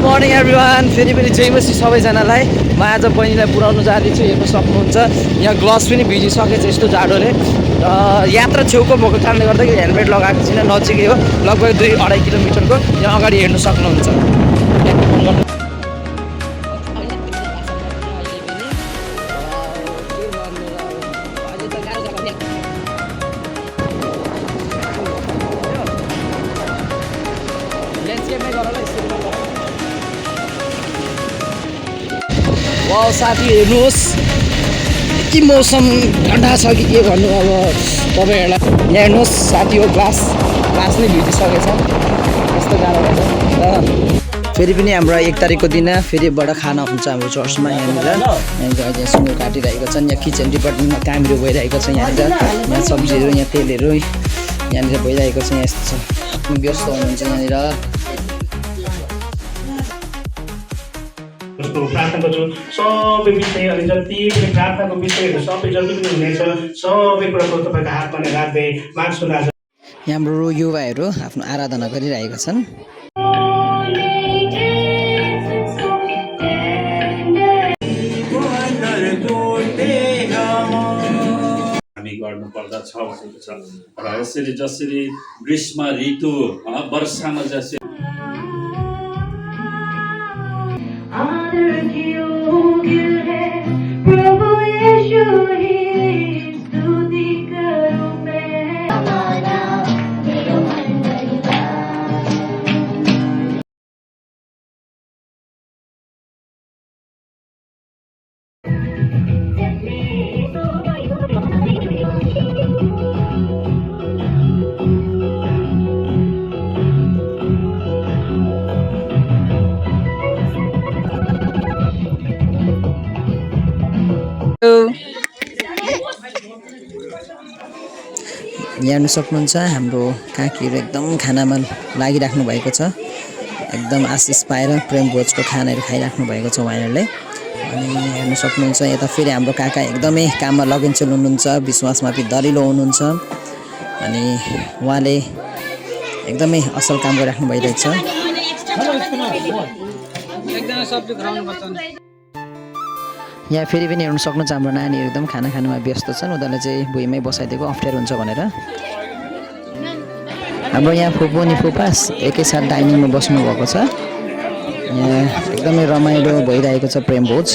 Morning everyone. फेरि पनि जय मसी सबैजनालाई। म आज बहिनीलाई पुऱ्याउनु जाँदैछु, हेर्न सक्नुहुन्छ। यहाँ ग्लभ्स पनि भिजिसकेछ यस्तो जाडोले। यात्रा छेउको भएको कारणले गर्दाखेरि हेलमेट लगाएको छैन, नजिकै हो, लगभग 2-2.5 किलोमिटरको। यहाँ अगाडि हेर्न सक्नुहुन्छ। वाउ साथी हेर्नुहोस्, यति मौसम ठन्डा छ कि के भन्नु अब तपाईँहरूलाई। यहाँ हेर्नुहोस् साथी, हो ग्लास नै भिजिसकेछ, कस्तो गाह्रो भएछ र फेरि पनि हाम्रो 1 तारिकको दिन फेरिबाट खाना हुन्छ हाम्रो चर्चमा। यहाँनिर सुँगुर काटिरहेको छन्। यहाँ किचन डिपार्टमेन्टमा कामहरू भइरहेको छ। यहाँनिर यहाँ सब्जीहरू, यहाँ तेलहरू यहाँनिर भइरहेको छ। यहाँ यस्तो छ, व्यस्त हुनुहुन्छ यहाँनिर। प्रार्थना गर्छु सबै विषय अनि जति पनि प्रार्थनाको विषयहरू सबै जति पनि हुनेछ सबै कुराको तपाईँको हातमा नै राख्दै माग्छु आज। यहाँ हाम्रो युवाहरू आफ्नो आराधना गरिरहेका छन्। हामी गर्नुपर्दछ भनेको छ र यसरी जसरी ग्रीष्म ऋतु वर्षामा जसरी यहाँ हेर्नु सक्नुहुन्छ हाम्रो काकीहरू एकदम खानामा लागिराख्नु भएको छ। एकदम आशिष पाएर प्रेम भोजको खानाहरू खाइराख्नु भएको छ उहाँहरूले। अनि हेर्नु सक्नुहुन्छ यता फेरि हाम्रो काका एकदमै काममा लगनशील हुनुहुन्छ, विश्वासमा पनि दरिलो हुनुहुन्छ। अनि उहाँले एकदमै असल काम गरिराख्नु भइरहेछ। यहाँ फेरि पनि हेर्नु सक्नुहुन्छ हाम्रो नानीहरू एकदम खाना खानुमा व्यस्त छन्। उनीहरूलाई चाहिँ भुइँमै बसाइदिएको अप्ठ्यारो हुन्छ भनेर। हाम्रो यहाँ फुपू अनि फुपास एकैसाथ डाइनिङमा बस्नुभएको छ। यहाँ एकदमै रमाइलो भइरहेको छ प्रेम भोज।